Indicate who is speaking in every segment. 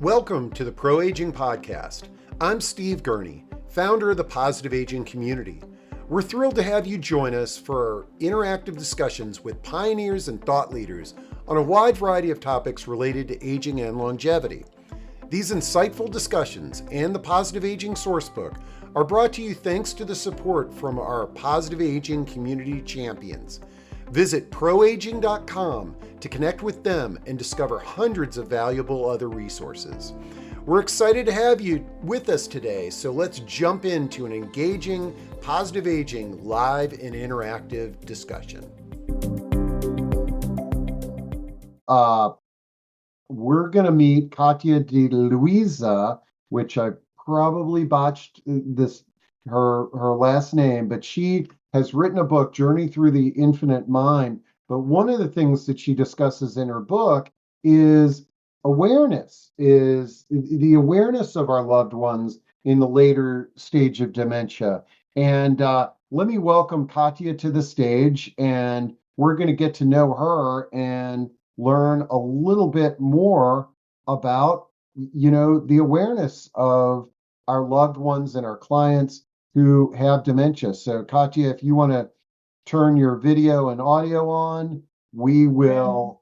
Speaker 1: Welcome to the Pro Aging Podcast. I'm Steve Gurney, founder of the Positive Aging Community. We're thrilled to have you join us for interactive discussions with pioneers and thought leaders on a wide variety of topics related to aging and longevity. These insightful discussions and the Positive Aging Sourcebook are brought to you thanks to the support from our Positive Aging Community champions. Visit proaging.com to connect with them and discover hundreds of valuable other resources. We're excited to have you with us today, so let's jump into an engaging Positive Aging live and interactive discussion. We're going to meet Katya De Luisa, which I probably botched her last name, but she has written a book, Journey Through the Infinite Mind. But one of the things that she discusses in her book is awareness, is the awareness of our loved ones in the later stage of dementia. And let me welcome Katya to the stage, and we're going to get to know her and learn a little bit more about, the awareness of our loved ones and our clients who have dementia. So Katya, if you want to turn your video and audio on, we will,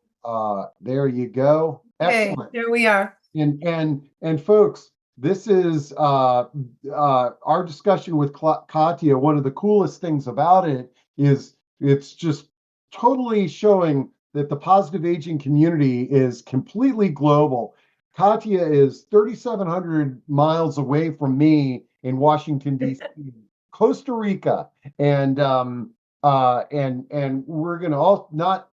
Speaker 1: there you go.
Speaker 2: Excellent. Okay, there we are.
Speaker 1: And folks, this is our discussion with Katya. One of the coolest things about it is it's just totally showing that the positive aging community is completely global. Katya is 3,700 miles away from me in Washington, D.C., Costa Rica, and we're going to not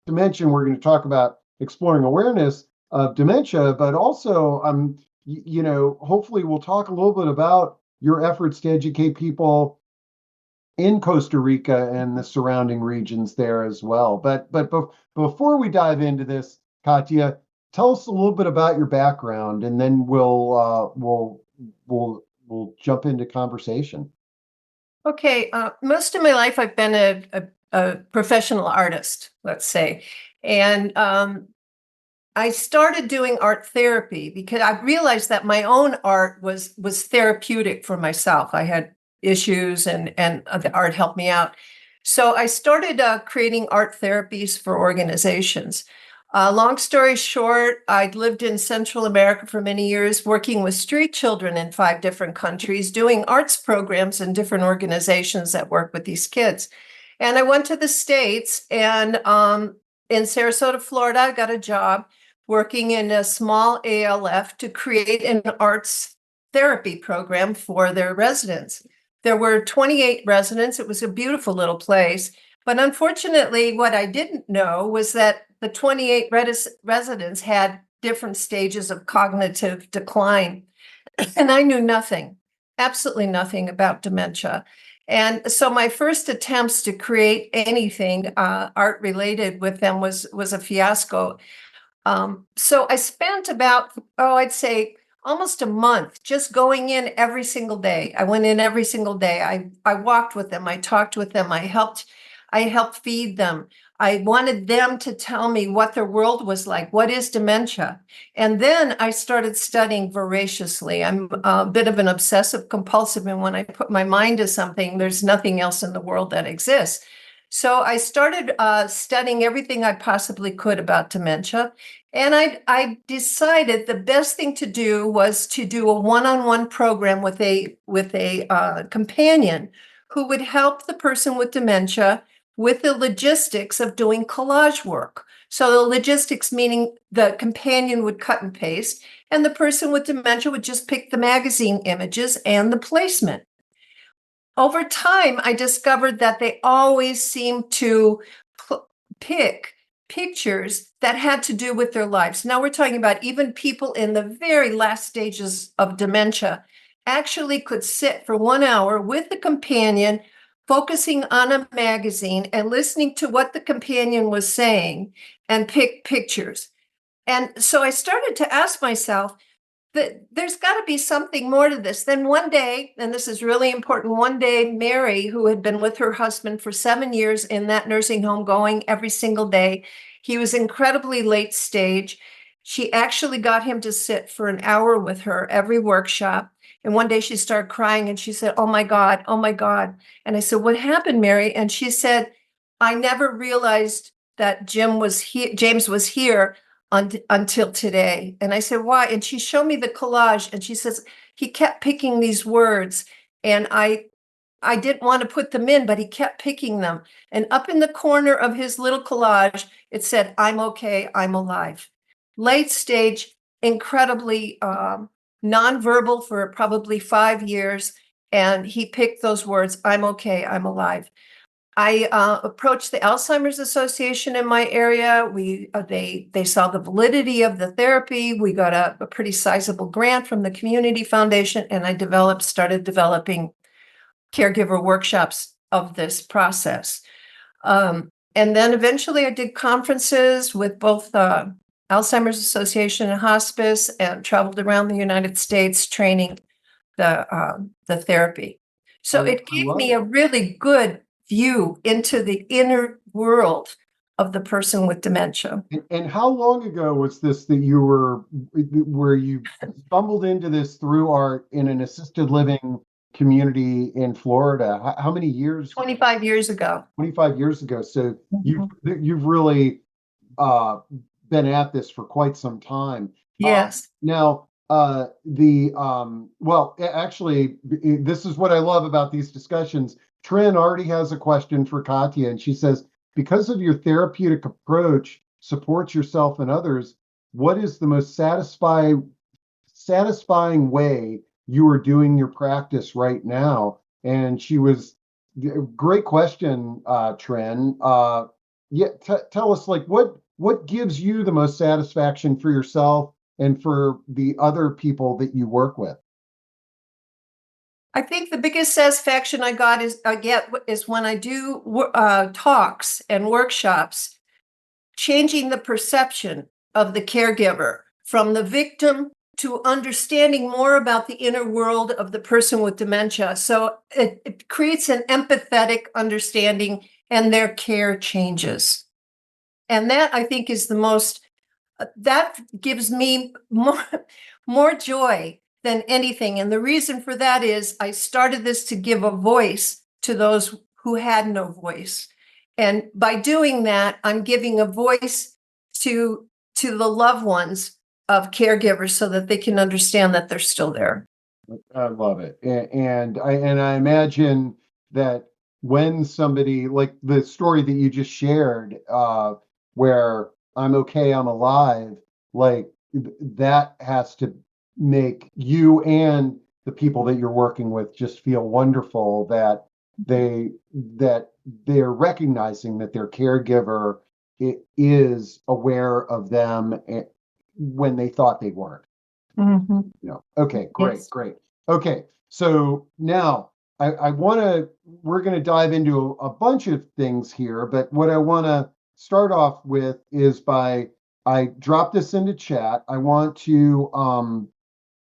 Speaker 1: to mention we're going to talk about exploring awareness of dementia, but also hopefully we'll talk a little bit about your efforts to educate people in Costa Rica and the surrounding regions there as well. But before we dive into this, Katya, tell us a little bit about your background, and then we'll jump into conversation.
Speaker 2: Okay, most of my life I've been a professional artist, let's say, and I started doing art therapy because I realized that my own art was therapeutic for myself. I had issues, and the art helped me out. So I started creating art therapies for organizations. Long story short, I'd lived in Central America for many years, working with street children in 5 different countries, doing arts programs in different organizations that work with these kids. And I went to the States, and in Sarasota, Florida, I got a job working in a small ALF to create an arts therapy program for their residents. There were 28 residents. It was a beautiful little place. But unfortunately, what I didn't know was that the 28 residents had different stages of cognitive decline. And I knew nothing, absolutely nothing about dementia. And so my first attempts to create anything art related with them was a fiasco. So I spent about, I'd say almost a month just going in every single day. I went in every single day. I walked with them. I talked with them. I helped feed them. I wanted them to tell me what their world was like. What is dementia? And then I started studying voraciously. I'm a bit of an obsessive compulsive, and when I put my mind to something, there's nothing else in the world that exists. So I started studying everything I possibly could about dementia. And I decided the best thing to do was to do a one-on-one program with a companion who would help the person with dementia with the logistics of doing collage work. So the logistics meaning the companion would cut and paste, and the person with dementia would just pick the magazine images and the placement. Over time, I discovered that they always seemed to pick pictures that had to do with their lives. Now we're talking about even people in the very last stages of dementia actually could sit for 1 hour with the companion, focusing on a magazine and listening to what the companion was saying and pick pictures. And so I started to ask myself that there's got to be something more to this. Then one day, and this is really important, one day, Mary, who had been with her husband for 7 years in that nursing home, going every single day, he was incredibly late stage. She actually got him to sit for an hour with her every workshop. And one day she started crying and she said, "Oh my God, oh my God." And I said, "What happened, Mary?" And she said, "I never realized that James was here until today." And I said, "Why?" And she showed me the collage and she says, "He kept picking these words and I didn't want to put them in, but he kept picking them. And up in the corner of his little collage, it said, 'I'm okay, I'm alive.'" Late stage, incredibly nonverbal for probably 5 years. And he picked those words, "I'm okay, I'm alive." I approached the Alzheimer's Association in my area. They saw the validity of the therapy. We got a pretty sizable grant from the Community Foundation, and I started developing caregiver workshops of this process. And then eventually I did conferences with both Alzheimer's Association and hospice, and traveled around the United States training the therapy. So it
Speaker 1: I
Speaker 2: gave
Speaker 1: love
Speaker 2: me
Speaker 1: it.
Speaker 2: a really good view into the inner world of the person with dementia.
Speaker 1: And how long ago was this that you where you stumbled into this through art in an assisted living community in Florida? How many years?
Speaker 2: 25 years ago.
Speaker 1: 25 years ago. So
Speaker 2: Mhm.
Speaker 1: you've really uh, been at this for quite some time.
Speaker 2: Yes.
Speaker 1: Now, actually, this is what I love about these discussions. Trin already has a question for Katya, and she says, because of your therapeutic approach, supports yourself and others, what is the most satisfying way you are doing your practice right now? And she was great question, Trin. Yeah, tell us like what gives you the most satisfaction for yourself and for the other people that you work with.
Speaker 2: I think the biggest satisfaction I get is when I do talks and workshops, changing the perception of the caregiver from the victim to understanding more about the inner world of the person with dementia. So it creates an empathetic understanding, and their care changes. And that, I think, is the most that gives me more joy than anything. And the reason for that is I started this to give a voice to those who had no voice. And by doing that, I'm giving a voice to the loved ones of caregivers so that they can understand that they're still there.
Speaker 1: I love it. And I imagine that when somebody like the story that you just shared, where I'm okay, I'm alive, like that has to make you and the people that you're working with just feel wonderful that they're recognizing that their caregiver is aware of them when they thought they weren't.
Speaker 2: Mhm.
Speaker 1: Okay, great,
Speaker 2: Yes.
Speaker 1: great. Okay, so now I want to, we're going to dive into a bunch of things here, but what I want to start off with is I dropped this into chat. I want to,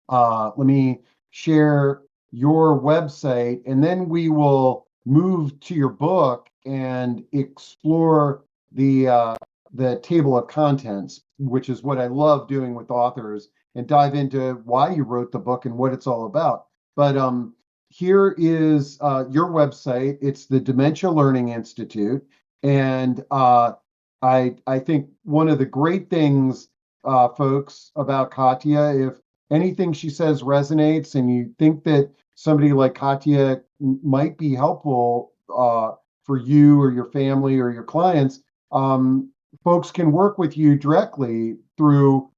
Speaker 1: let me share your website and then we will move to your book and explore the table of contents, which is what I love doing with authors, and dive into why you wrote the book and what it's all about. But here is your website. It's the Dementia Learning Institute, and I think one of the great things, folks, about Katya, if anything she says resonates, and you think that somebody like Katya might be helpful for you or your family or your clients, folks can work with you directly through,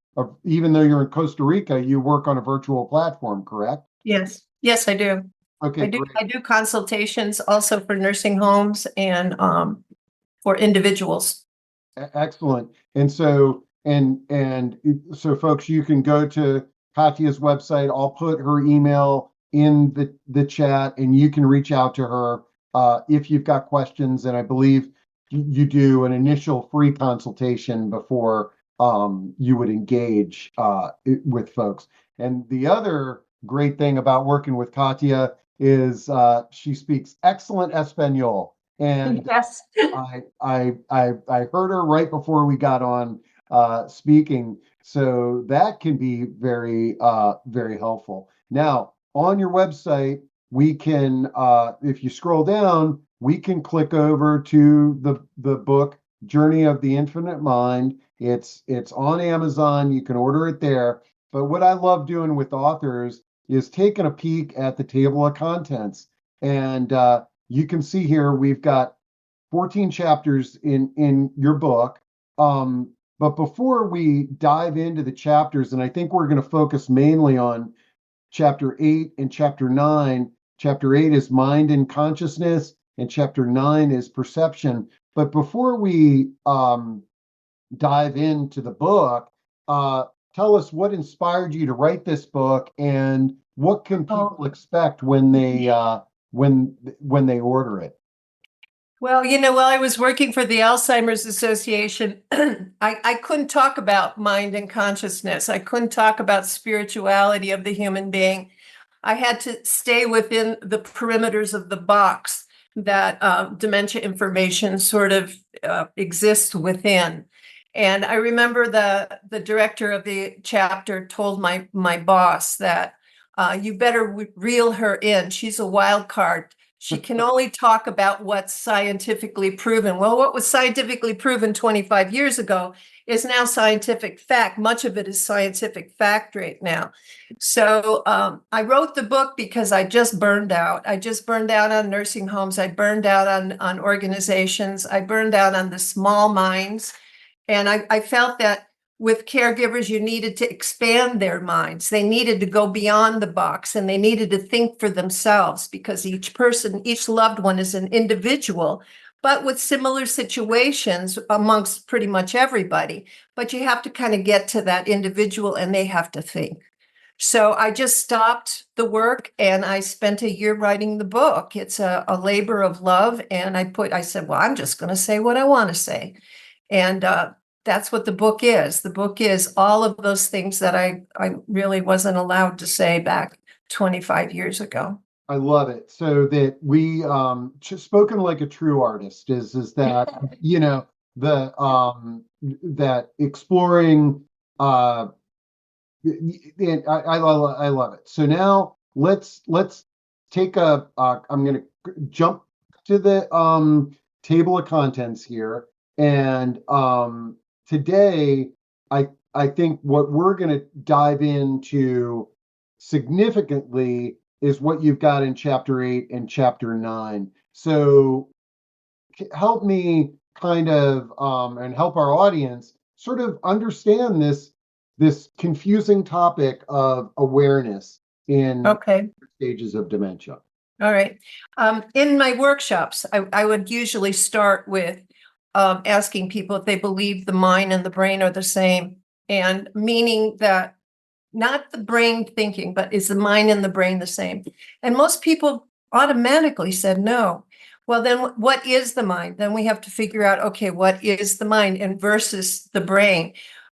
Speaker 1: even though you're in Costa Rica, you work on a virtual platform, correct?
Speaker 2: Yes. Yes, I do.
Speaker 1: Okay, great.
Speaker 2: I do consultations also for nursing homes and for individuals.
Speaker 1: Excellent. And so folks, you can go to Katya's website. I'll put her email in the chat, and you can reach out to her if you've got questions. And I believe you do an initial free consultation before you would engage with folks. And the other great thing about working with Katya is she speaks excellent Espanol. And
Speaker 2: Yes.
Speaker 1: I heard her right before we got on speaking. So that can be very, very helpful. Now, on your website, we can, if you scroll down, we can click over to the book Journey of the Infinite Mind. It's on Amazon. You can order it there. But what I love doing with authors is taking a peek at the table of contents. And you can see here we've got 14 chapters in your book. But before we dive into the chapters, and I think we're going to focus mainly on chapter 8 and chapter 9. Chapter 8 is mind and consciousness, and chapter 9 is perception. But before we dive into the book, tell us what inspired you to write this book, and what can people expect when they when they order it.
Speaker 2: Well, while I was working for the Alzheimer's Association, I couldn't talk about mind and consciousness. I couldn't talk about spirituality of the human being. I had to stay within the perimeters of the box that dementia information sort of exists within. And I remember the director of the chapter told my boss that you better reel her in. She's a wild card. She can only talk about what's scientifically proven. Well, what was scientifically proven 25 years ago is now scientific fact. Much of it is scientific fact right now. So I wrote the book because I just burned out. I just burned out on nursing homes. I burned out on organizations. I burned out on the small minds. And I felt that with caregivers, you needed to expand their minds. They needed to go beyond the box, and they needed to think for themselves, because each person, each loved one is an individual, but with similar situations amongst pretty much everybody. But you have to kind of get to that individual, and they have to think. So I just stopped the work and I spent a year writing the book. It's a labor of love. And I said, well, I'm just going to say what I want to say. And that's what the book is. The book is all of those things that I really wasn't allowed to say back 25 years ago.
Speaker 1: I love it. So that we spoken like a true artist is that that exploring and I love it. So now let's take I'm going to jump to the table of contents here, and today I think what we're going to dive into significantly is what you've got in chapter 8 and chapter 9. So help me kind of and help our audience sort of understand this confusing topic of awareness in
Speaker 2: Okay.
Speaker 1: stages of dementia.
Speaker 2: All right. In my workshops, I would usually start with asking people if they believe the mind and the brain are the same, and meaning that not the brain thinking, but is the mind and the brain the same? And most people automatically said no. Well, then what is the mind? Then we have to figure out, okay, what is the mind and versus the brain?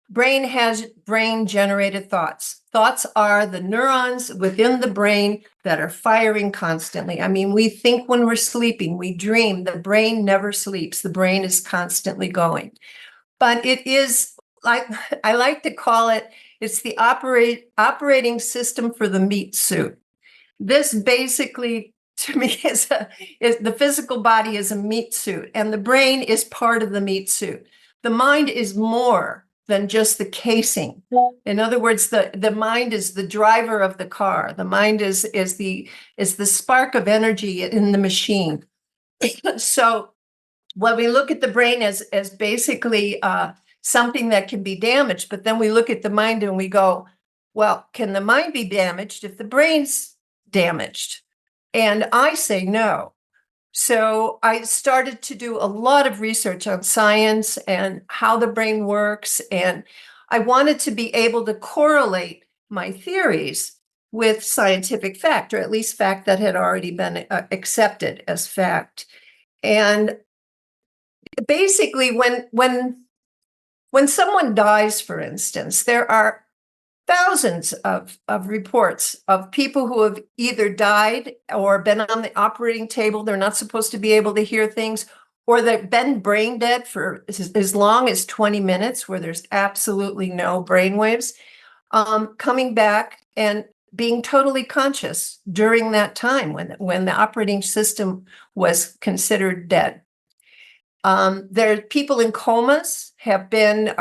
Speaker 2: Brain has brain generated thoughts. Thoughts are the neurons within the brain that are firing constantly. I mean, we think when we're sleeping, we dream. The brain never sleeps. The brain is constantly going. But it is, like I like to call it, it's the operating system for the meat suit. This basically, to me, is the physical body is a meat suit, and the brain is part of the meat suit. The mind is more than just the casing. In other words, the mind is the driver of the car. The mind is the spark of energy in the machine. So when we look at the brain as basically something that can be damaged, but then we look at the mind and we go, well, can the mind be damaged if the brain's damaged? And I say no. So I started to do a lot of research on science and how the brain works. And I wanted to be able to correlate my theories with scientific fact, or at least fact that had already been accepted as fact. And basically, when someone dies, for instance, there are thousands of reports of people who have either died or been on the operating table. They're not supposed to be able to hear things, or they've been brain dead for as long as 20 minutes, where there's absolutely no brain waves, coming back and being totally conscious during that time when the operating system was considered dead. There are people in comas have been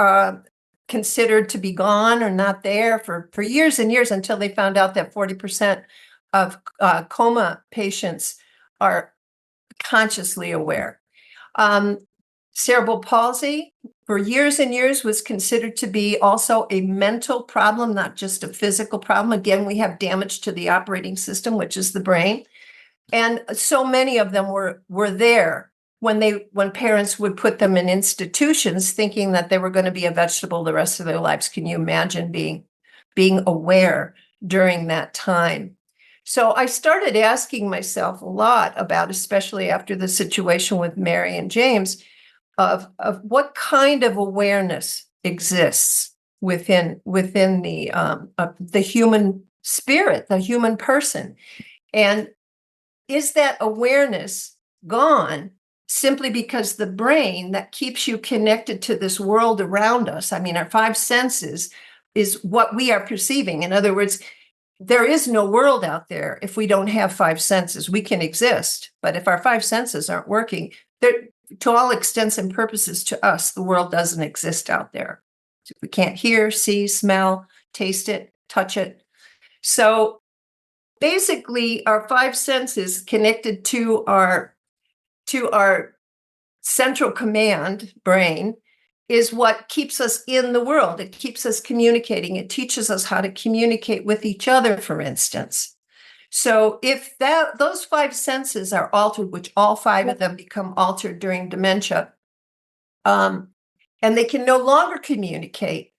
Speaker 2: considered to be gone or not there for years and years, until they found out that 40% of coma patients are consciously aware. Cerebral palsy for years and years was considered to be also a mental problem, not just a physical problem. Again, we have damage to the operating system, which is the brain. And so many of them were there when parents would put them in institutions, thinking that they were going to be a vegetable the rest of their lives. Can you imagine being aware during that time? So I started asking myself a lot about, especially after the situation with Mary and James, of what kind of awareness exists within the human spirit, the human person. And is that awareness gone simply because the brain that keeps you connected to this world around us, I mean, our five senses, is what we are perceiving? In other words, there is no world out there if we don't have five senses. We can exist, but if our five senses aren't working, to all extents and purposes, to us, the world doesn't exist out there. We can't hear, see, smell, taste it, touch it. So basically, our five senses connected to our central command brain is what keeps us in the world. It keeps us communicating. It teaches us how to communicate with each other, for instance. So if those five senses are altered, which all five of them become altered during dementia, and they can no longer communicate,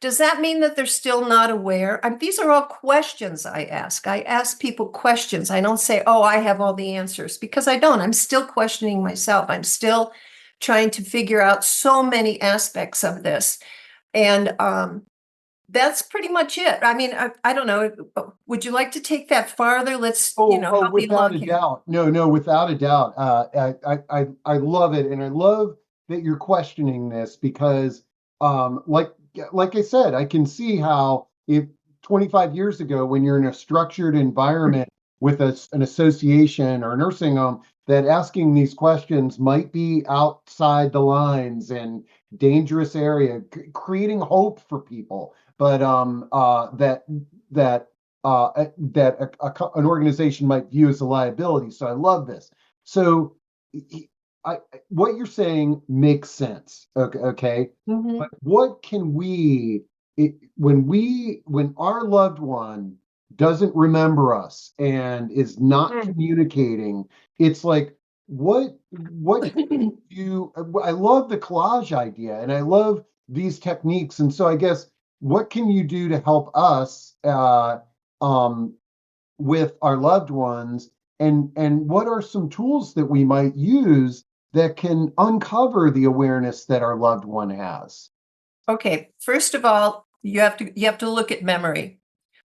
Speaker 2: does that mean that they're still not aware? These are all questions I ask. I ask people questions. I don't say, oh, I have all the answers, because I don't. I'm still questioning myself. I'm still trying to figure out so many aspects of this. And that's pretty much it. I mean, I don't know. Would you like to take that farther? Let's, help me
Speaker 1: Without
Speaker 2: along
Speaker 1: a
Speaker 2: here.
Speaker 1: doubt. No, without a doubt. I love it, and I love that you're questioning this because, like I said, I can see how if 25 years ago, when you're in a structured environment with an association or a nursing home, that asking these questions might be outside the lines and dangerous area, creating hope for people, but an organization might view as a liability. So I love this. So what you're saying makes sense. Okay.
Speaker 2: Mhm.
Speaker 1: But what can when our loved one doesn't remember us and is not communicating, it's like, what can you, I love the collage idea and I love these techniques. And so I guess, what can you do to help us with our loved ones, and what are some tools that we might use that can uncover the awareness that our loved one has?
Speaker 2: Okay, first of all, you have to look at memory.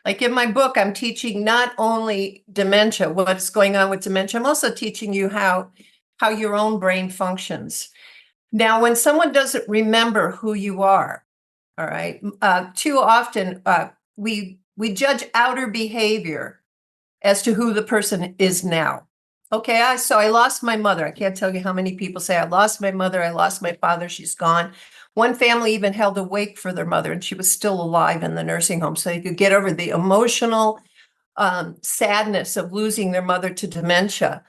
Speaker 2: Like in my book, I'm teaching not only dementia, what's going on with dementia, I'm also teaching you how your own brain functions. Now, when someone doesn't remember who you are, all right, too often we judge outer behavior as to who the person is now. Okay, so I lost my mother. I can't tell you how many people say, I lost my mother, I lost my father, she's gone. One family even held a wake for their mother, and she was still alive in the nursing home, so they could get over the emotional sadness of losing their mother to dementia.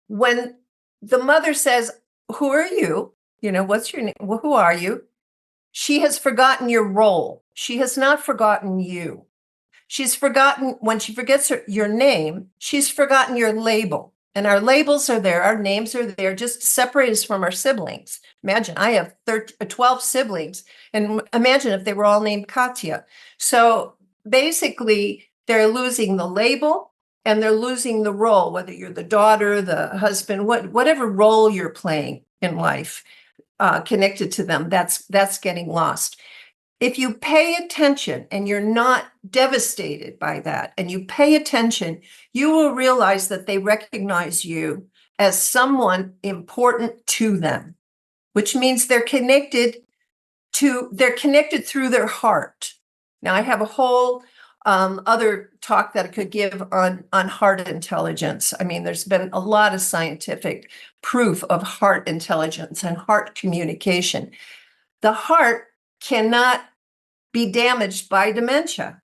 Speaker 2: When the mother says, who are you? What's your name? Well, who are you? She has forgotten your role. She has not forgotten you. She's forgotten, when she forgets your name, she's forgotten your label. And our labels are there, our names are there, just to separate us from our siblings. Imagine, I have 12 siblings, and imagine if they were all named Katya. So basically, they're losing the label and they're losing the role, whether you're the daughter, the husband, whatever role you're playing in life, connected to them, that's getting lost. If you pay attention and you're not devastated by that, and you pay attention, you will realize that they recognize you. as someone important to them, which means they're connected through their heart. Now, I have a whole other talk that I could give on heart intelligence. I mean, there's been a lot of scientific proof of heart intelligence and heart communication. The heart cannot be damaged by dementia.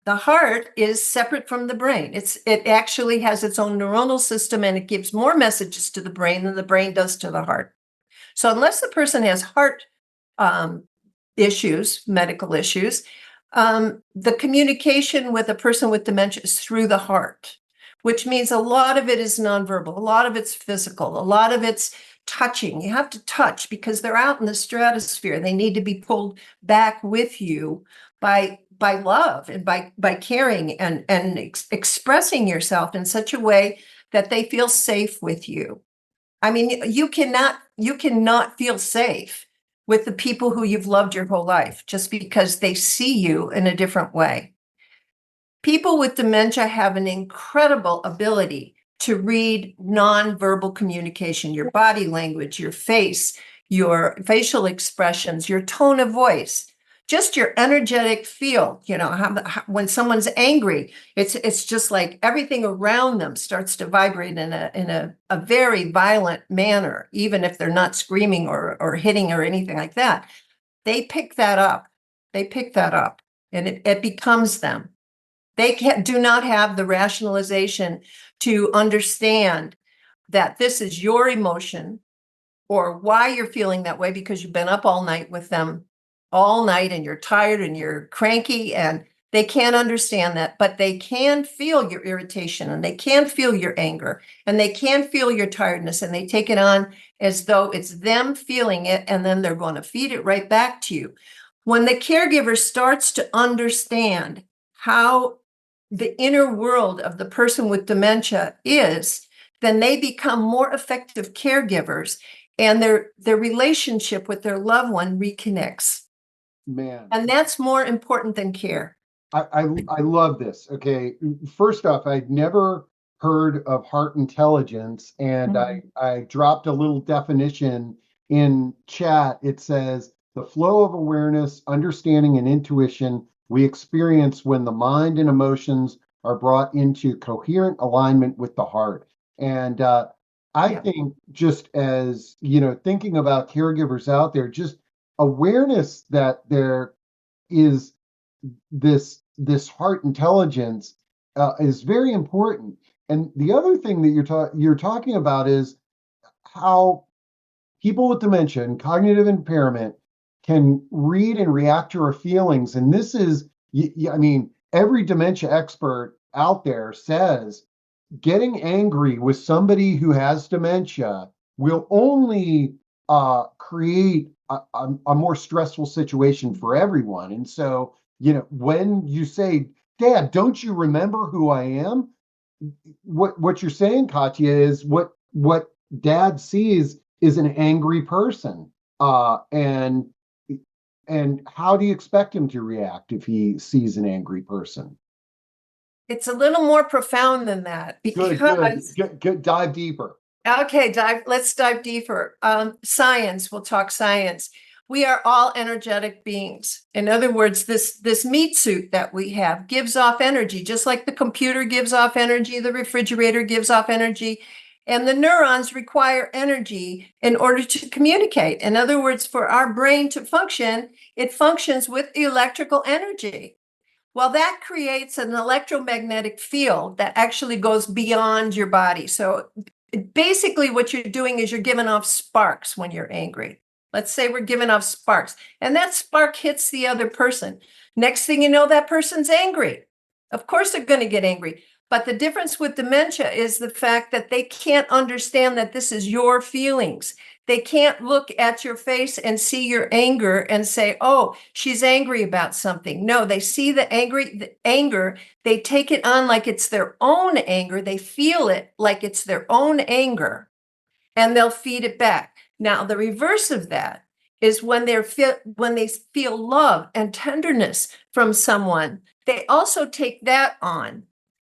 Speaker 2: The heart is separate from the brain. It actually has its own neuronal system, and it gives more messages to the brain than the brain does to the heart. So unless the person has heart issues, medical issues, the communication with a person with dementia is through the heart, which means a lot of it is nonverbal, a lot of it's physical, a lot of it's touching. You have to touch because they're out in the stratosphere. They need to be pulled back with you by love and by caring and expressing yourself in such a way that they feel safe with you. I mean, you cannot feel safe with the people who you've loved your whole life just because they see you in a different way. People with dementia have an incredible ability to read nonverbal communication, your body language, your face, your facial expressions, your tone of voice, just your energetic feel. You know, when someone's angry, it's just like everything around them starts to vibrate in a very violent manner, even if they're not screaming or hitting or anything like that. They pick that up. They pick that up, and it becomes them. They do not have the rationalization to understand that this is your emotion or why you're feeling that way because you've been up all night with them all night and you're tired and you're cranky, and they can't understand that, but they can feel your irritation and they can feel your anger and they can feel your tiredness, and they take it on as though it's them feeling it, and then they're going to feed it right back to you. When the caregiver starts to understand how the inner world of the person with dementia is, then they become more effective caregivers, and their relationship with their loved one reconnects.
Speaker 1: Man,
Speaker 2: And that's more important than care.
Speaker 1: I love this. Okay, first off, I'd never heard of heart intelligence, and I dropped a little definition in chat. It says the flow of awareness, understanding, and intuition we experience when the mind and emotions are brought into coherent alignment with the heart. And I think, just as you know, thinking about caregivers out there, just awareness that there is this heart intelligence is very important. And the other thing that you're talking about is how people with dementia and cognitive impairment can read and react to our feelings. And this is, I mean, every dementia expert out there says getting angry with somebody who has dementia will only create a more stressful situation for everyone. And so, you know, when you say, Dad, don't you remember who I am? What you're saying, Katya, is what Dad sees is an angry person. And how do you expect him to react if he sees an angry person?
Speaker 2: It's a little more profound than that because
Speaker 1: Good. Dive deeper.
Speaker 2: Okay, let's dive deeper. Science, we'll talk science. We are all energetic beings. In other words, this meat suit that we have gives off energy, just like the computer gives off energy, the refrigerator gives off energy, and the neurons require energy in order to communicate. In other words, for our brain to function, it functions with electrical energy. Well, that creates an electromagnetic field that actually goes beyond your body. So basically what you're doing is you're giving off sparks when you're angry. Let's say we're giving off sparks, and that spark hits the other person. Next thing you know, that person's angry. Of course they're going to get angry. But the difference with dementia is the fact that they can't understand that this is your feelings. They can't look at your face and see your anger and say, oh, she's angry about something. No, they see the anger. They take it on like it's their own anger. They feel it like it's their own anger, and they'll feed it back. Now, the reverse of that is when they feel love and tenderness from someone, they also take that on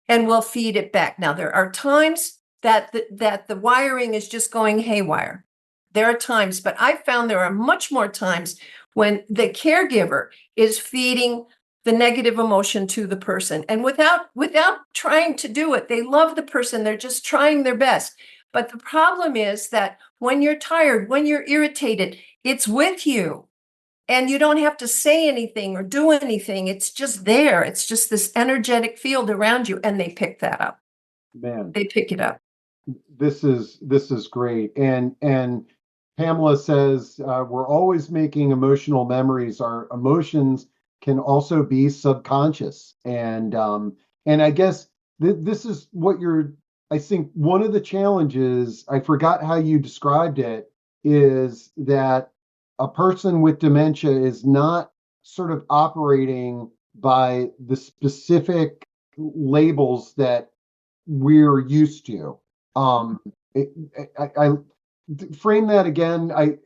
Speaker 2: and will feed it back. Now, there are times that the wiring is just going haywire. There are times, but I found there are much more times when the caregiver is feeding the negative emotion to the person, and without trying to do it. They love the person. They're just trying their best. But the problem is that when you're tired, when you're irritated, it's with you. And you don't have to say anything or do anything. It's just there. It's just this energetic field around you, and they pick that up.
Speaker 1: Man,
Speaker 2: They pick it up.
Speaker 1: this is great. And Pamela says we're always making emotional memories. Our emotions can also be subconscious, and I guess this is what you're. I think one of the challenges, I forgot how you described it, is that a person with dementia is not sort of operating by the specific labels that we're used to. Um, it, I frame that again. They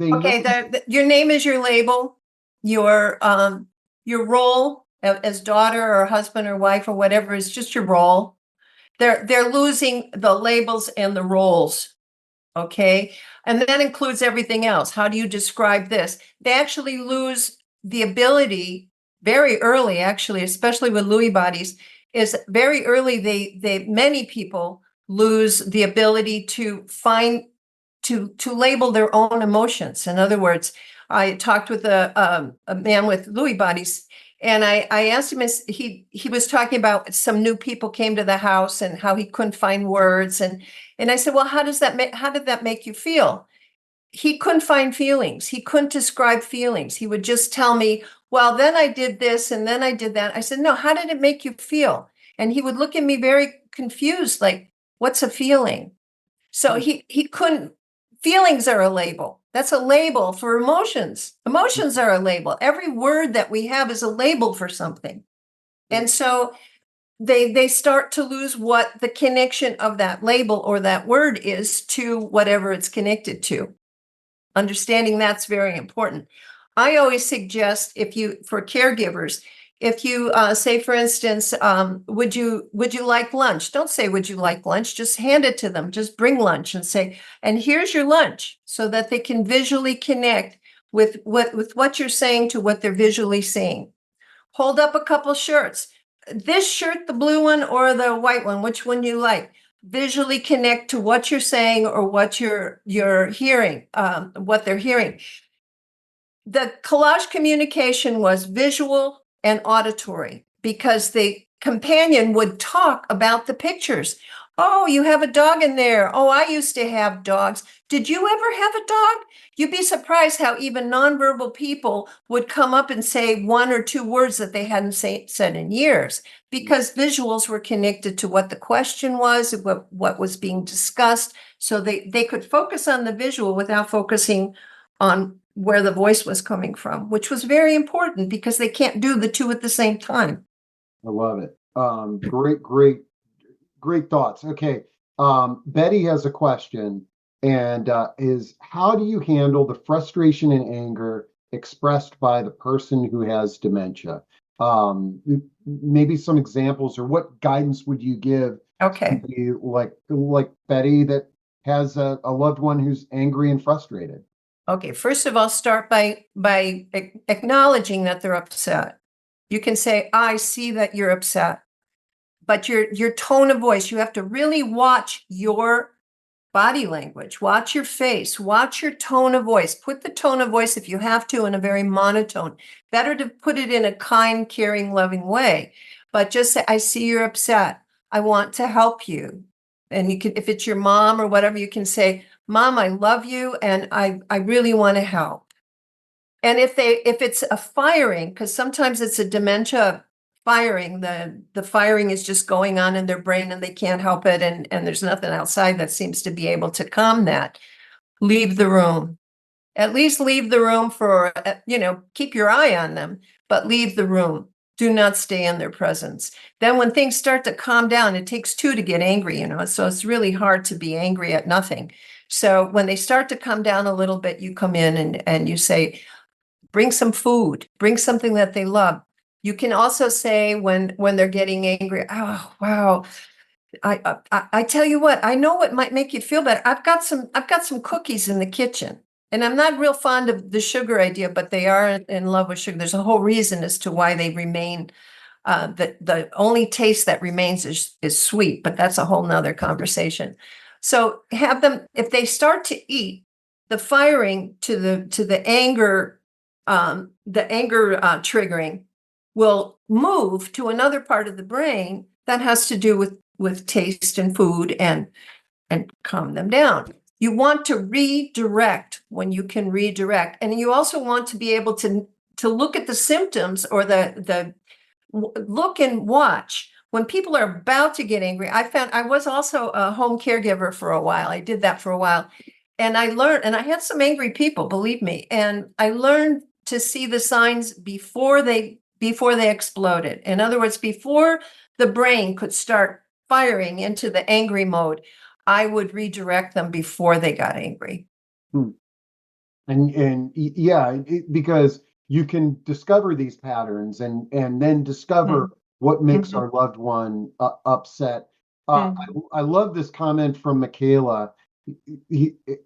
Speaker 1: know.
Speaker 2: Okay, your name is your label, your role as daughter or husband or wife or whatever is just your role. They're losing the labels and the roles. Okay. And that includes everything else. How do you describe this? They actually lose the ability very early, actually, especially with Lewy bodies, is very early. Many people lose the ability to find, to label their own emotions. In other words, I talked with a man with Lewy bodies, and I asked him, he was talking about some new people came to the house and how he couldn't find words. And I said, well, how did that make you feel? He couldn't find feelings. He couldn't describe feelings. He would just tell me, well, then I did this and then I did that. I said, no, how did it make you feel? And he would look at me very confused, like, what's a feeling? So he couldn't. Feelings are a label. That's a label for emotions. Emotions are a label. Every word that we have is a label for something. And so they start to lose what the connection of that label or that word is to whatever it's connected to. Understanding that's very important. I always suggest, for caregivers, if you say, for instance, would you like lunch? Don't say, would you like lunch? Just hand it to them. Just bring lunch and say, and here's your lunch, so that they can visually connect with what you're saying to what they're visually seeing. Hold up a couple shirts. This shirt, the blue one or the white one, which one you like? Visually connect to what you're saying or what you're hearing, what they're hearing. The collage communication was visual and auditory, because the companion would talk about the pictures. Oh, you have a dog in there. Oh, I used to have dogs. Did you ever have a dog? You'd be surprised how even nonverbal people would come up and say one or two words that they hadn't said in years, because visuals were connected to what the question was, what was being discussed. So they could focus on the visual without focusing on where the voice was coming from, which was very important because they can't do the two at the same time.
Speaker 1: I love it. Great thoughts. Okay. Betty has a question, and is how do you handle the frustration and anger expressed by the person who has dementia? Maybe some examples, or what guidance would you give
Speaker 2: Okay.
Speaker 1: somebody like Betty that has a loved one who's angry and frustrated?
Speaker 2: Okay. First of all, start by acknowledging that they're upset. You can say, I see that you're upset. But your tone of voice, you have to really watch your body language, watch your face, watch your tone of voice. Put the tone of voice, if you have to, in a very monotone. Better to put it in a kind, caring, loving way. But just say, I see you're upset. I want to help you. And you can, if it's your mom or whatever, you can say, Mom, I love you and I really want to help. And if it's a firing, because sometimes it's a dementia firing, the firing is just going on in their brain and they can't help it, and there's nothing outside that seems to be able to calm that. Leave the room. At least leave the room for, keep your eye on them, but leave the room. Do not stay in their presence. Then when things start to calm down, it takes two to get angry, so it's really hard to be angry at nothing. So when they start to calm down a little bit, you come in and you say, bring some food, bring something that they love. You can also say when they're getting angry, oh, wow, I tell you what, I know what might make you feel better. I've got some cookies in the kitchen. And I'm not real fond of the sugar idea, but they are in love with sugar. There's a whole reason as to why they remain. The only taste that remains is sweet, but that's a whole nother conversation. So have them, if they start to eat, the firing to the anger, triggering will move to another part of the brain that has to do with taste and food and calm them down. You want to redirect when you can redirect, and you also want to be able to look at the symptoms or the look and watch when people are about to get angry. I was also a home caregiver for a while. I did that for a while, and I learned, and I had some angry people, believe me, and I learned to see the signs before they exploded. In other words, before the brain could start firing into the angry mode, I would redirect them before they got angry.
Speaker 1: Hmm. And yeah, because you can discover these patterns and then discover what makes our loved one upset. I love this comment from Michaela.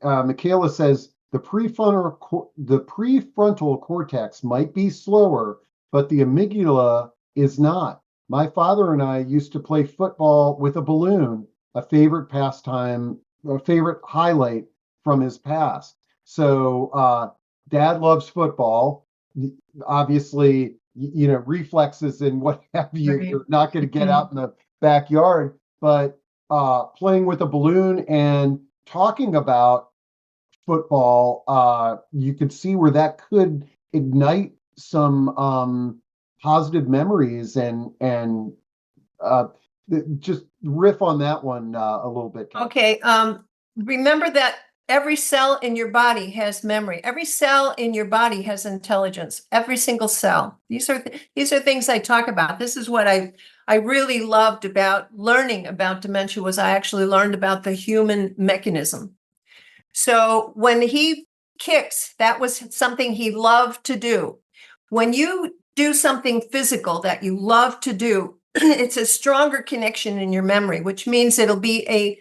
Speaker 1: Michaela says the prefrontal cortex might be slower, but the amygdala is not. My father and I used to play football with a balloon, a favorite pastime, a favorite highlight from his past. So dad loves football. Obviously, reflexes and what have you.
Speaker 2: Right.
Speaker 1: You're not going to get out in the backyard, but playing with a balloon and talking about football, you could see where that could ignite some positive memories and uh, just riff on that one a little bit. Kathy.
Speaker 2: Okay. Remember that every cell in your body has memory. Every cell in your body has intelligence. Every single cell. These are things I talk about. This is what I really loved about learning about dementia, was I actually learned about the human mechanism. So when he kicks, that was something he loved to do. When you do something physical that you love to do, it's a stronger connection in your memory, which means it'll be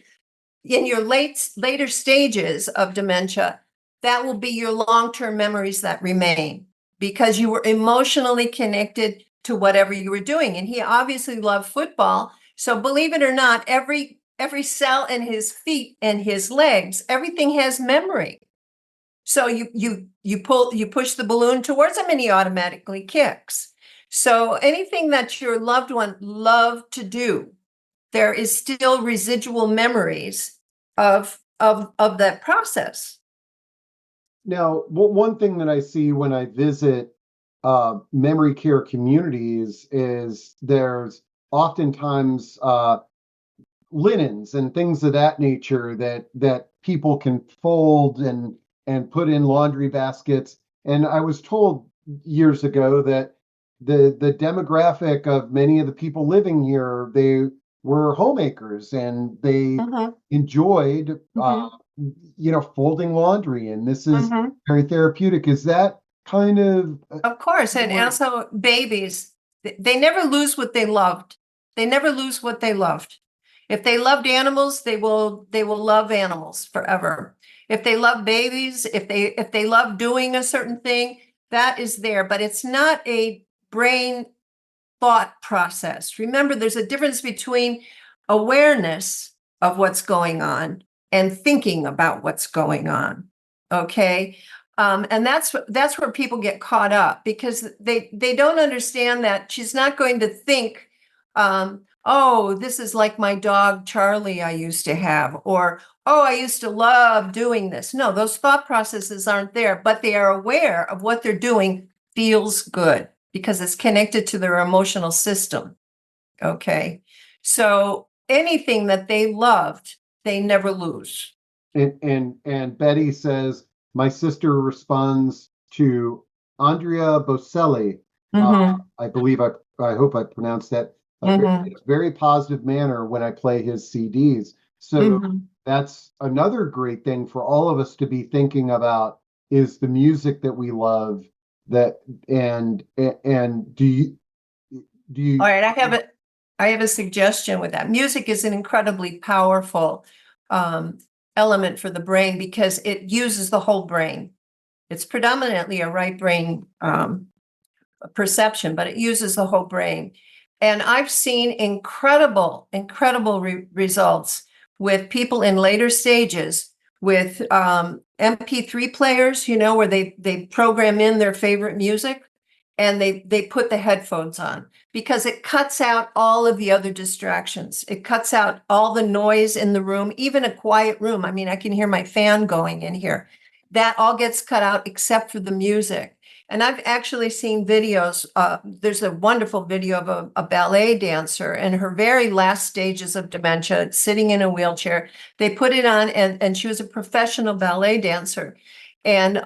Speaker 2: in your later stages of dementia, that will be your long-term memories that remain because you were emotionally connected to whatever you were doing. And he obviously loved football. So believe it or not, every cell in his feet and his legs, everything has memory. So you push the balloon towards him and he automatically kicks. So anything that your loved one loved to do, there is still residual memories of that process.
Speaker 1: Now, one thing that I see when I visit memory care communities is there's oftentimes linens and things of that nature that people can fold and put in laundry baskets. And I was told years ago that the demographic of many of the people living here, they were homemakers and they enjoyed folding laundry, and this is very therapeutic. Is that kind
Speaker 2: of course, and also babies, they never lose what they loved. They never lose what they loved. If they loved animals, they will love animals forever. If they love babies, if they love doing a certain thing, that is there, but it's not a brain thought process. Remember, there's a difference between awareness of what's going on and thinking about what's going on. Okay. And that's where people get caught up because they don't understand that she's not going to think, oh, this is like my dog Charlie I used to have, or oh, I used to love doing this. No, those thought processes aren't there, but they are aware of what they're doing feels good because it's connected to their emotional system. Okay. So anything that they loved, they never lose.
Speaker 1: and Betty says my sister responds to Andrea Bocelli. I believe I hope I pronounced that in a very positive manner when I play his CDs. So that's another great thing for all of us to be thinking about is the music that we love that and do you
Speaker 2: All right, I have a suggestion with that. Music is an incredibly powerful element for the brain because it uses the whole brain. It's predominantly a right brain perception, but it uses the whole brain. And I've seen incredible results with people in later stages with MP3 players, you know, where they program in their favorite music and they put the headphones on because it cuts out all of the other distractions. It cuts out all the noise in the room, even a quiet room. I mean, I can hear my fan going in here. That all gets cut out except for the music. And I've actually seen videos. There's a wonderful video of a ballet dancer in her very last stages of dementia, sitting in a wheelchair. They put it on, and she was a professional ballet dancer. And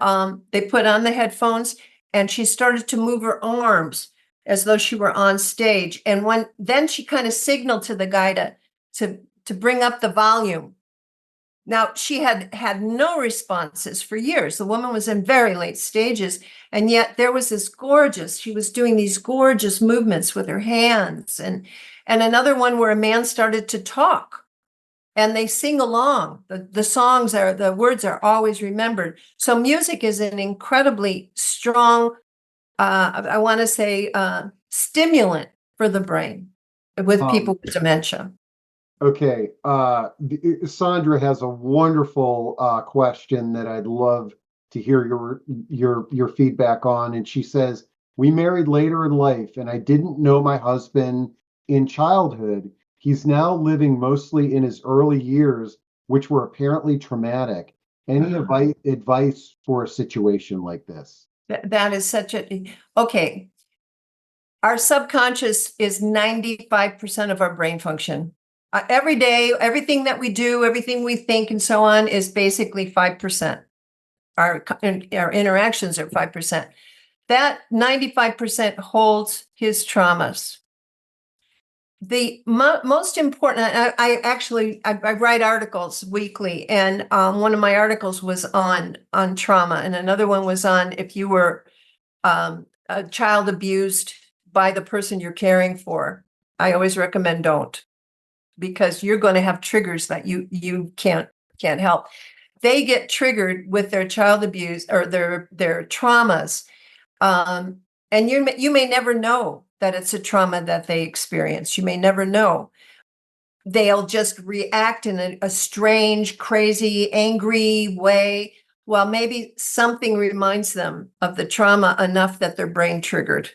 Speaker 2: they put on the headphones, and she started to move her arms as though she were on stage. And then she kind of signaled to the guy to bring up the volume. Now, she had no responses for years. The woman was in very late stages, and yet there was she was doing these gorgeous movements with her hands. And another one where a man started to talk, and they sing along. The words are always remembered. So music is an incredibly strong, I want to say, stimulant for the brain with people with dementia.
Speaker 1: Okay, Sandra has a wonderful question that I'd love to hear your feedback on. And she says, "We married later in life, and I didn't know my husband in childhood. He's now living mostly in his early years, which were apparently traumatic. Any advice for a situation like this?"
Speaker 2: That is such okay. Our subconscious is 95% of our brain function. Every day, everything that we do, everything we think and so on is basically 5%. Our interactions are 5%. That 95% holds his traumas. The most important, I write articles weekly, and one of my articles was on trauma, and another one was on if you were a child abused by the person you're caring for. I always recommend don't, because you're going to have triggers that you can't help. They get triggered with their child abuse or their traumas, and you may never know that it's a trauma that they experience. You may never know. They'll just react in a strange, crazy, angry way. Well, maybe something reminds them of the trauma enough that their brain triggered.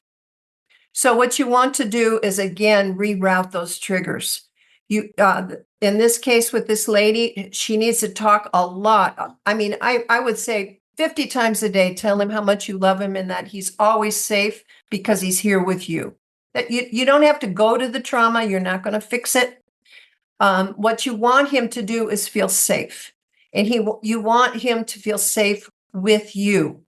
Speaker 2: So what you want to do is, again, reroute those triggers. In this case with this lady, she needs to talk a lot. I mean, I would say 50 times a day, tell him how much you love him and that he's always safe because he's here with you. That you don't have to go to the trauma. You're not going to fix it. What you want him to do is feel safe. And you want him to feel safe with you.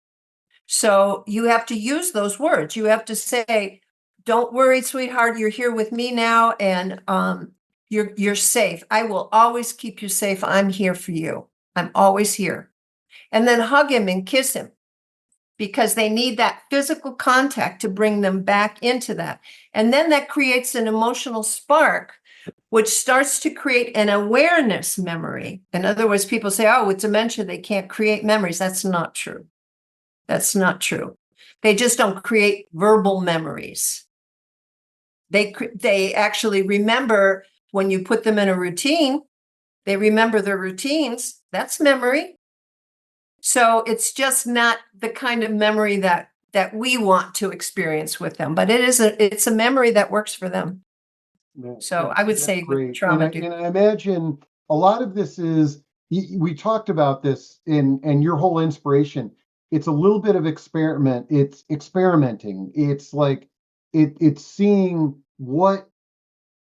Speaker 2: So you have to use those words. You have to say, "Don't worry, sweetheart, you're here with me now, and you're safe. I will always keep you safe. I'm here for you. I'm always here." And then hug him and kiss him, because they need that physical contact to bring them back into that. And then that creates an emotional spark, which starts to create an awareness memory. In other words, people say, "Oh, with dementia, they can't create memories." That's not true. That's not true. They just don't create verbal memories. They actually remember when you put them in a routine. They remember their routines. That's memory. So it's just not the kind of memory that we want to experience with them, but it's a memory that works for them. So I would say with trauma.
Speaker 1: And I imagine a lot of this is, we talked about this and your whole inspiration. It's a little bit of experiment. It's experimenting. It's like it's seeing what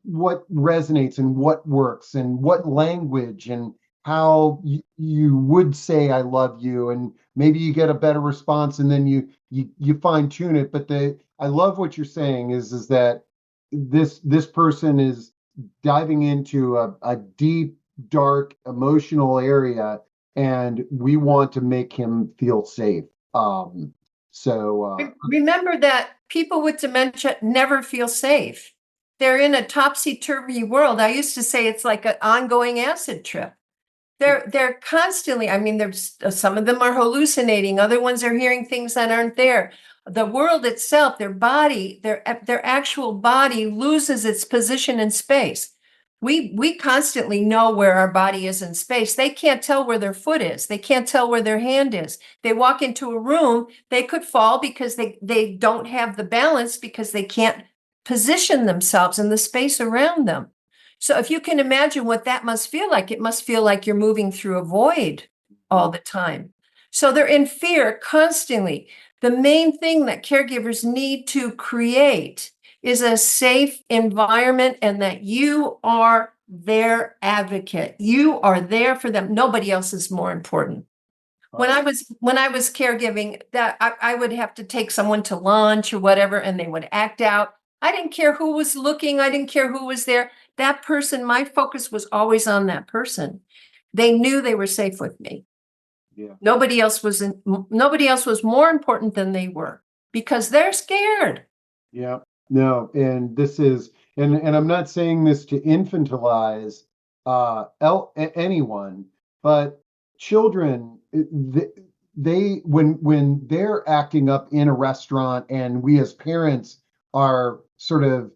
Speaker 1: resonates and what works and what language and how you would say "I love you," and maybe you get a better response and then you fine tune it. But I love what you're saying is that this person is diving into a deep, dark, emotional area, and we want to make him feel safe. So
Speaker 2: Remember that people with dementia never feel safe. they're in a topsy-turvy world. I used to say it's like an ongoing acid trip. They're constantly, I mean, there's some of them are hallucinating, other ones are hearing things that aren't there. The world itself, their body, their actual body loses its position in space. We constantly know where our body is in space. They can't tell where their foot is. They can't tell where their hand is. They walk into a room, they could fall because they don't have the balance because they can't position themselves in the space around them. So if you can imagine what that must feel like, it must feel like you're moving through a void all the time. So they're in fear constantly. The main thing that caregivers need to create is a safe environment and that you are their advocate. You are there for them. Nobody else is more important. When I was caregiving, that I would have to take someone to lunch or whatever, and they would act out. I didn't care who was looking. I didn't care who was there. That person, my focus was always on that person. They knew they were safe with me.
Speaker 1: Yeah.
Speaker 2: Nobody else was more important than they were because they're scared.
Speaker 1: Yeah. No, and this is, and I'm not saying this to infantilize anyone, but children, they when they're acting up in a restaurant and we as parents are sort of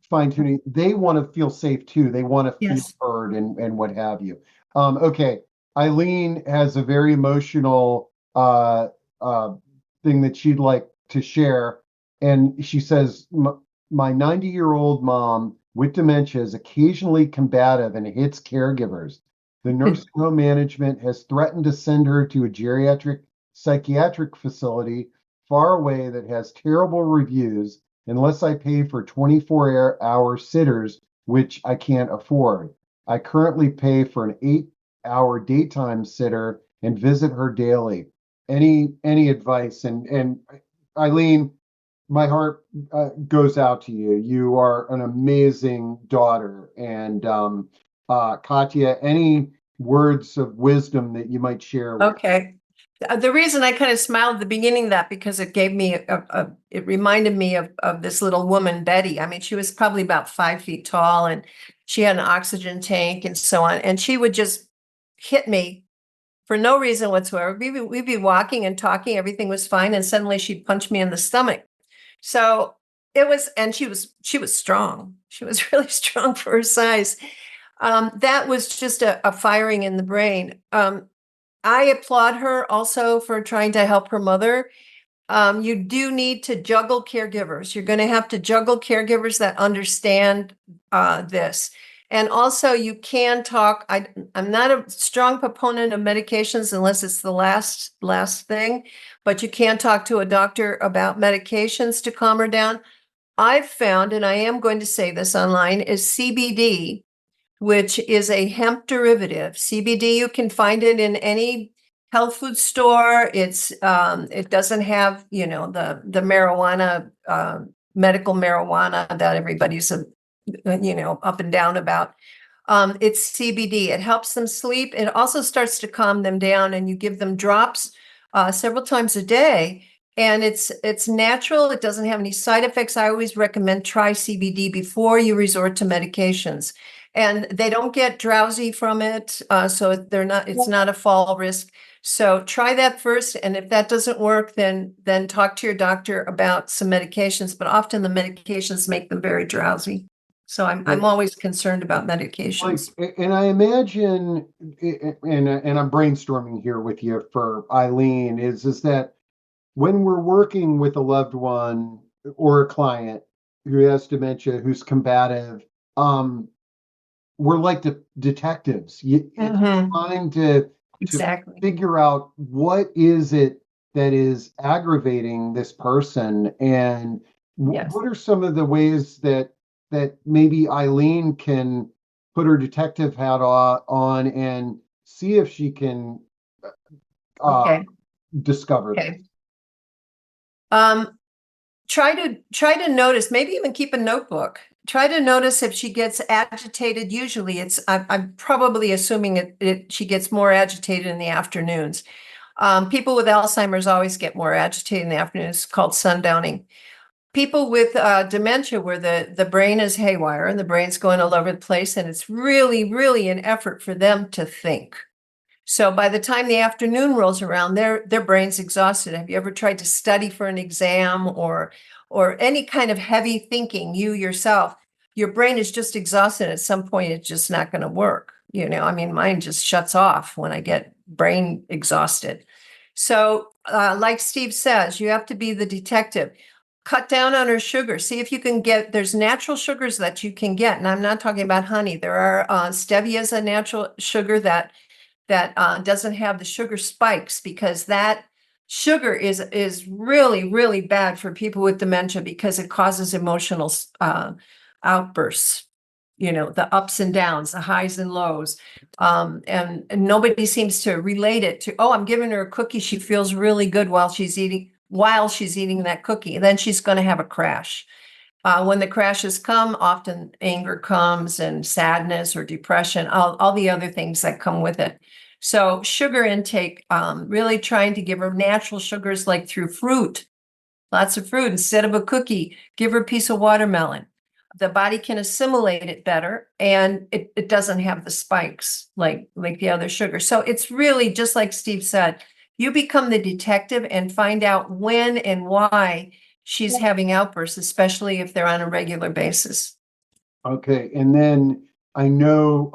Speaker 1: fine tuning, they want to feel safe too. They want to feel
Speaker 2: Yes.
Speaker 1: heard and what have you. Okay. Eileen has a very emotional thing that she'd like to share. And she says, my 90-year-old mom with dementia is occasionally combative and hits caregivers. The nursing home management has threatened to send her to a geriatric psychiatric facility far away that has terrible reviews unless I pay for 24-hour sitters, which I can't afford. I currently pay for an 8-hour daytime sitter and visit her daily. Any advice? And Eileen, my heart goes out to you. You are an amazing daughter. And Katya, any words of wisdom that you might share with?
Speaker 2: Okay. The reason I kind of smiled at the beginning of that because it gave me it reminded me of this little woman, Betty. I mean, she was probably about 5 feet tall and she had an oxygen tank and so on. And she would just hit me for no reason whatsoever. We'd be walking and talking, everything was fine, and suddenly she'd punch me in the stomach. So it was, and she was strong. She was really strong for her size. That was just a firing in the brain. I applaud her also for trying to help her mother. You do need to juggle caregivers. You're going to have to juggle caregivers that understand this. And also you can talk. I'm not a strong proponent of medications unless it's the last thing, but you can talk to a doctor about medications to calm her down. I've found, and I am going to say this online, is CBD, which is a hemp derivative. CBD, you can find it in any health food store. It doesn't have, the marijuana, medical marijuana that everybody's, up and down about. It's CBD. It helps them sleep. It also starts to calm them down, and you give them drops several times a day. And it's natural. It doesn't have any side effects. I always recommend try CBD before you resort to medications. And they don't get drowsy from it, so it's not a fall risk. So try that first, and if that doesn't work, then talk to your doctor about some medications. But often the medications make them very drowsy. So I'm always concerned about medications.
Speaker 1: And I imagine, and I'm brainstorming here with you for Eileen, is that when we're working with a loved one or a client who has dementia, who's combative, we're like the detectives. Trying to
Speaker 2: Exactly.
Speaker 1: figure out what is it that is aggravating this person, and
Speaker 2: Yes.
Speaker 1: what are some of the ways that maybe Eileen can put her detective hat on and see if she can
Speaker 2: Okay.
Speaker 1: discover
Speaker 2: Okay.
Speaker 1: this.
Speaker 2: Try to notice, maybe even keep a notebook. Try to notice if she gets agitated. Usually I'm probably assuming she gets more agitated in the afternoons. People with Alzheimer's always get more agitated in the afternoons. It's called sundowning. people with dementia where the brain is haywire and the brain's going all over the place, and it's really, really an effort for them to think. So by the time the afternoon rolls around, their brain's exhausted. Have you ever tried to study for an exam or any kind of heavy thinking, you yourself? Your brain is just exhausted. At some point, it's just not going to work. I mean, mine just shuts off when I get brain exhausted. So, like Steve says, you have to be the detective. Cut down on her sugar. See if you can there's natural sugars that you can get. And I'm not talking about honey. There are, stevia is a natural sugar that doesn't have the sugar spikes, because that sugar is really, really bad for people with dementia because it causes emotional outbursts, the ups and downs, the highs and lows. And nobody seems to relate it to, oh, I'm giving her a cookie. She feels really good while she's eating that cookie. And then she's going to have a crash. When the crashes come, often anger comes and sadness or depression, all the other things that come with it. So sugar intake, really trying to give her natural sugars like through fruit, lots of fruit. Instead of a cookie, give her a piece of watermelon. The body can assimilate it better, and it doesn't have the spikes like the other sugar. So it's really just like Steve said, you become the detective and find out when and why she's having outbursts, especially if they're on a regular basis.
Speaker 1: Okay. And then I know,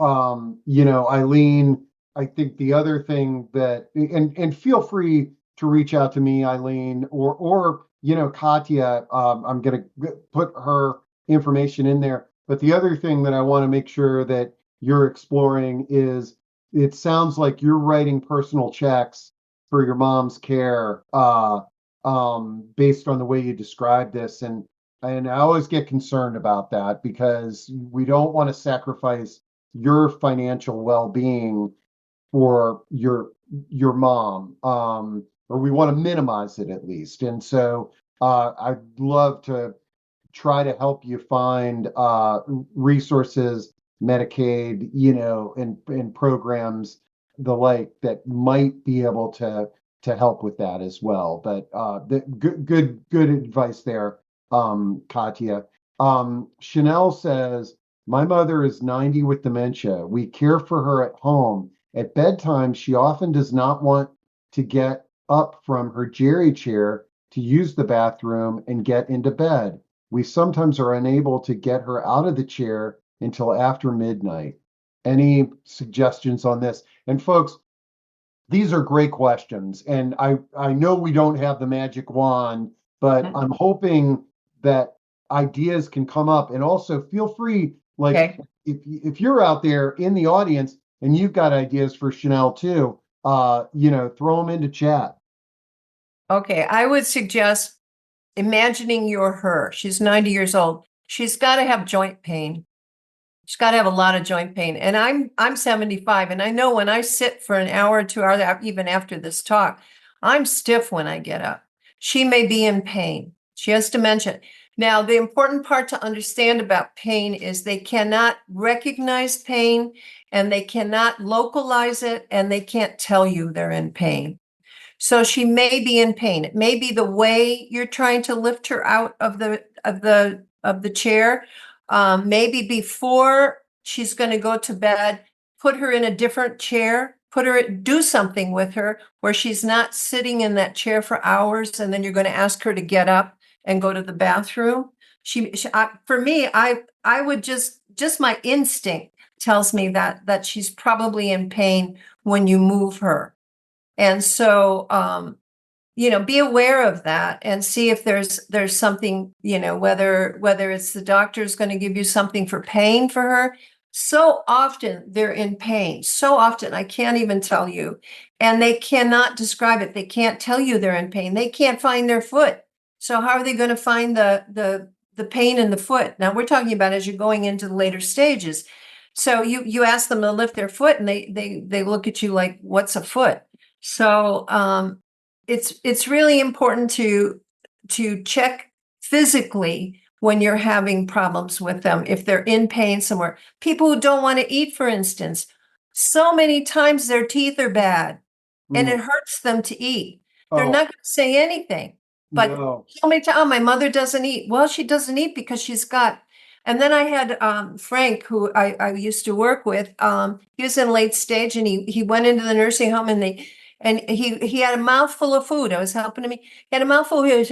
Speaker 1: Eileen, I think the other thing that, and feel free to reach out to me, Eileen, or, Katya, I'm going to put her information in there. But the other thing that I want to make sure that you're exploring is it sounds like you're writing personal checks for your mom's care, based on the way you described this. And I always get concerned about that because we don't want to sacrifice your financial well-being for your mom, or we want to minimize it at least. And so I'd love to try to help you find resources, Medicaid, and programs the like that might be able to help with that as well. But good advice there, Katya. Chanel says, my mother is 90 with dementia. We care for her at home. At bedtime, she often does not want to get up from her jerry chair to use the bathroom and get into bed. We sometimes are unable to get her out of the chair until after midnight. Any suggestions on this? And folks, these are great questions. And I know we don't have the magic wand, but I'm hoping that ideas can come up. And also feel free, like,
Speaker 2: Okay.
Speaker 1: if you're out there in the audience and you've got ideas for Chanel too, throw them into chat.
Speaker 2: Okay. I would suggest imagining you're her. She's 90 years old. She's got to have joint pain. She's got to have a lot of joint pain. And I'm 75, and I know when I sit for an hour or 2 hours, even after this talk, I'm stiff when I get up. She may be in pain. She has dementia. Now, the important part to understand about pain is they cannot recognize pain, and they cannot localize it, and they can't tell you they're in pain. So she may be in pain. It may be the way you're trying to lift her out of the chair. Maybe before she's going to go to bed, put her in a different chair, do something with her where she's not sitting in that chair for hours, and then you're going to ask her to get up and go to the bathroom. For me, I would just my instinct tells me that she's probably in pain when you move her. And so, be aware of that and see if there's something, whether it's the doctor's going to give you something for pain for her. So often they're in pain. So often I can't even tell you, and they cannot describe it. They can't tell you they're in pain. They can't find their foot. So how are they going to find the pain in the foot? Now we're talking about as you're going into the later stages. So you ask them to lift their foot, and they look at you like, what's a foot? So it's really important to check physically when you're having problems with them, if they're in pain somewhere. People who don't want to eat, for instance, so many times their teeth are bad and
Speaker 1: Mm.
Speaker 2: it hurts them to eat. They're
Speaker 1: Oh,
Speaker 2: not going to say anything. But
Speaker 1: No.
Speaker 2: so many times, oh, my mother doesn't eat. Well, she doesn't eat because she's got. And then I had Frank, who I used to work with. He was in late stage, and he went into the nursing home, and he had a mouthful of food. I was helping him. He had a mouthful. He was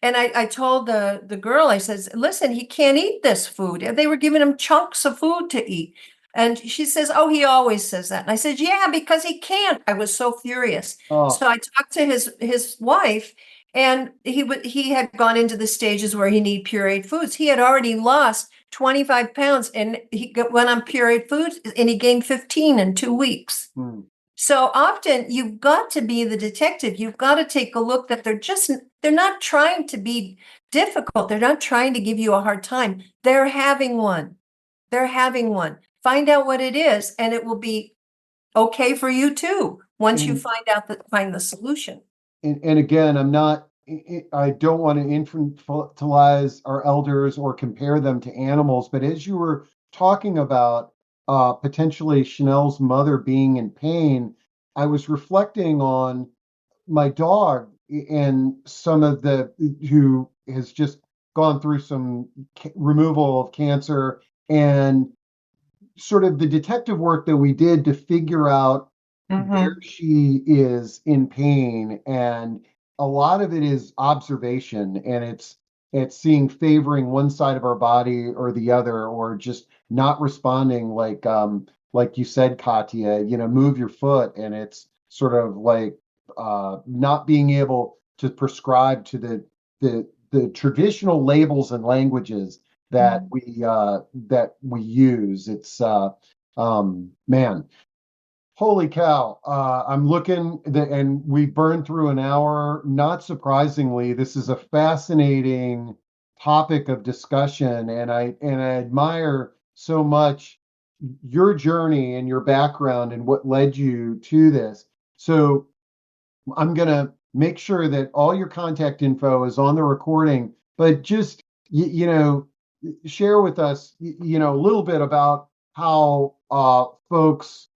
Speaker 2: and I told the girl, I says, listen, he can't eat this food. They were giving him chunks of food to eat. And she says, oh, he always says that. And I said, yeah, because he can't. I was so furious.
Speaker 1: Oh,
Speaker 2: So I talked to his wife, and he had gone into the stages where he needed pureed foods. He had already lost 25 pounds, and went on pureed foods, and he gained 15 in 2 weeks.
Speaker 1: hmm.
Speaker 2: So often you've got to be the detective. You've got to take a look that they're not trying to be difficult. They're not trying to give you a hard time. They're having one. They're having one. Find out what it is, and it will be okay for you too, once you
Speaker 1: And,
Speaker 2: find the solution.
Speaker 1: and again, I don't want to infantilize our elders or compare them to animals, but as you were talking about potentially Chanel's mother being in pain, I was reflecting on my dog and some of the who has just gone through some removal of cancer, and sort of the detective work that we did to figure out where she is in pain. And a lot of it is observation, and it's seeing favoring one side of our body or the other, or just not responding, like you said, Katya, move your foot, and it's sort of like not being able to prescribe to the traditional labels and languages that we use. It's man, holy cow. I'm looking and we burned through an hour. Not surprisingly, this is a fascinating topic of discussion, and I admire so much your journey and your background and what led you to this. So I'm going to make sure that all your contact info is on the recording, but just, share with us, a little bit about how folks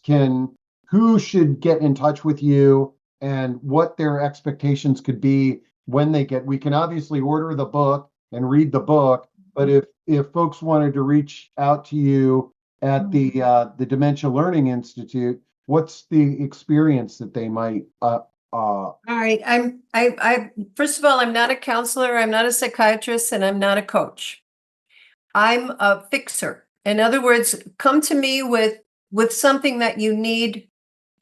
Speaker 1: who should get in touch with you and what their expectations could be when we can obviously order the book and read the book, but if folks wanted to reach out to you at the Dementia Learning Institute, what's the experience that they might
Speaker 2: All right. I first of all, I'm not a counselor, I'm not a psychiatrist, and I'm not a coach. I'm a fixer. In other words, come to me with something that you need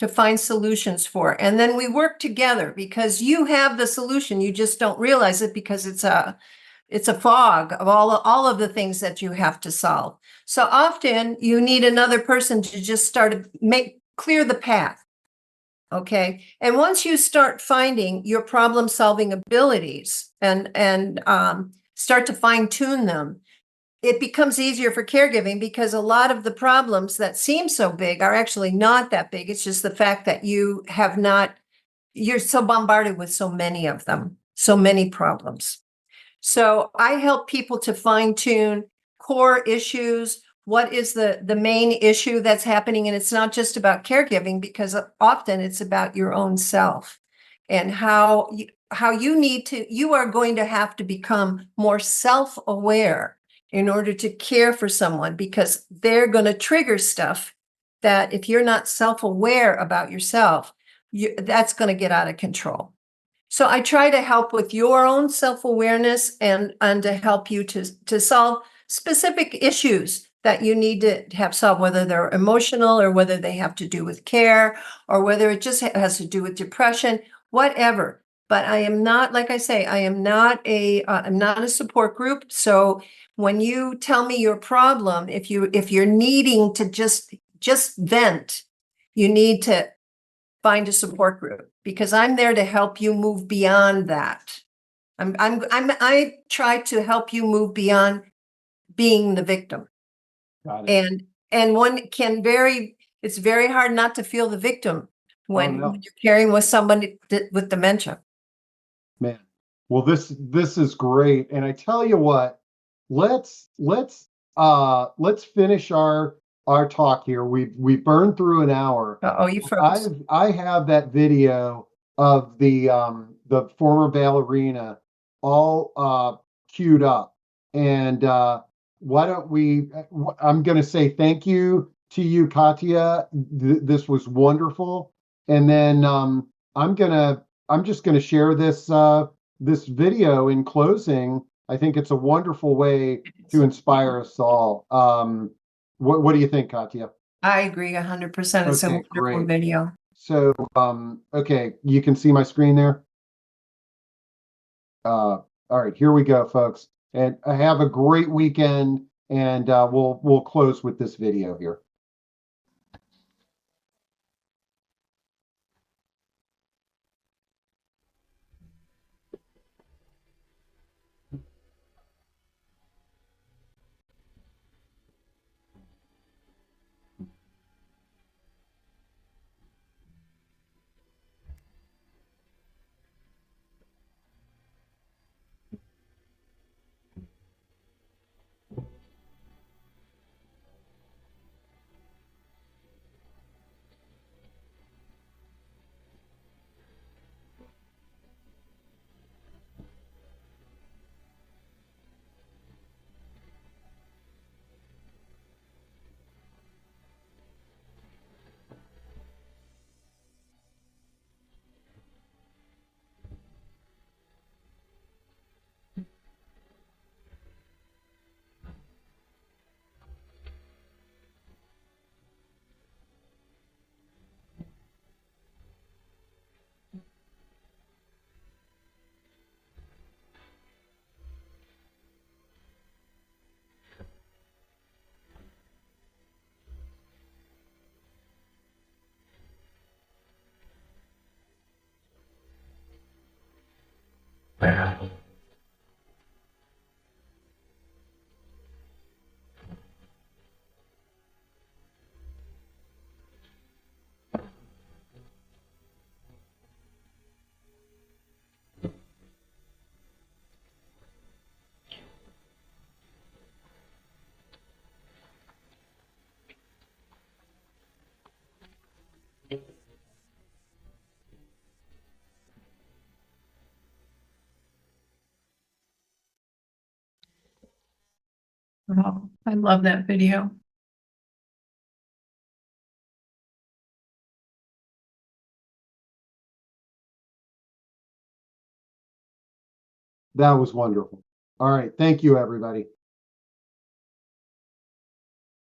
Speaker 2: to find solutions for. And then we work together, because you have the solution. You just don't realize it, because it's a fog of all of the things that you have to solve. So often you need another person to just clear the path. Okay. And once you start finding your problem solving abilities and start to fine tune them, it becomes easier for caregiving, because a lot of the problems that seem so big are actually not that big. It's just the fact that you're so bombarded with so many of them, so many problems. So I help people to fine tune core issues. What is the main issue that's happening? And it's not just about caregiving, because often it's about your own self, and how you are going to have to become more self-aware in order to care for someone, because they're going to trigger stuff that, if you're not self-aware about yourself, that's going to get out of control. So I try to help with your own self-awareness, and to help you to solve specific issues that you need to have solved, whether they're emotional, or whether they have to do with care, or whether it just has to do with depression, whatever. But I am not, like I say, I'm not a support group. So when you tell me your problem, if you're needing to just vent, you need to find a support group, because I'm there to help you move beyond that. I try to help you move beyond being the victim.
Speaker 1: got it.
Speaker 2: And it's very hard not to feel the victim
Speaker 1: Oh
Speaker 2: when
Speaker 1: no,
Speaker 2: you're caring with somebody with dementia.
Speaker 1: man. Well, this is great. And I tell you what, let's finish our talk here. We burned through an hour.
Speaker 2: Oh, you froze.
Speaker 1: I have that video of the former ballerina, all queued up. And why don't we? I'm going to say thank you to you, Katya. This was wonderful. And then I'm just gonna share this video in closing. I think it's a wonderful way to inspire us all. What do you think, Katya?
Speaker 2: I agree 100%. It's a
Speaker 1: Okay,
Speaker 2: wonderful
Speaker 1: great.
Speaker 2: video.
Speaker 1: So, okay, you can see my screen there. All right, here we go, folks. And have a great weekend. And we'll close with this video here.
Speaker 2: Oh, I love that video.
Speaker 1: That was wonderful. All right, thank you, everybody.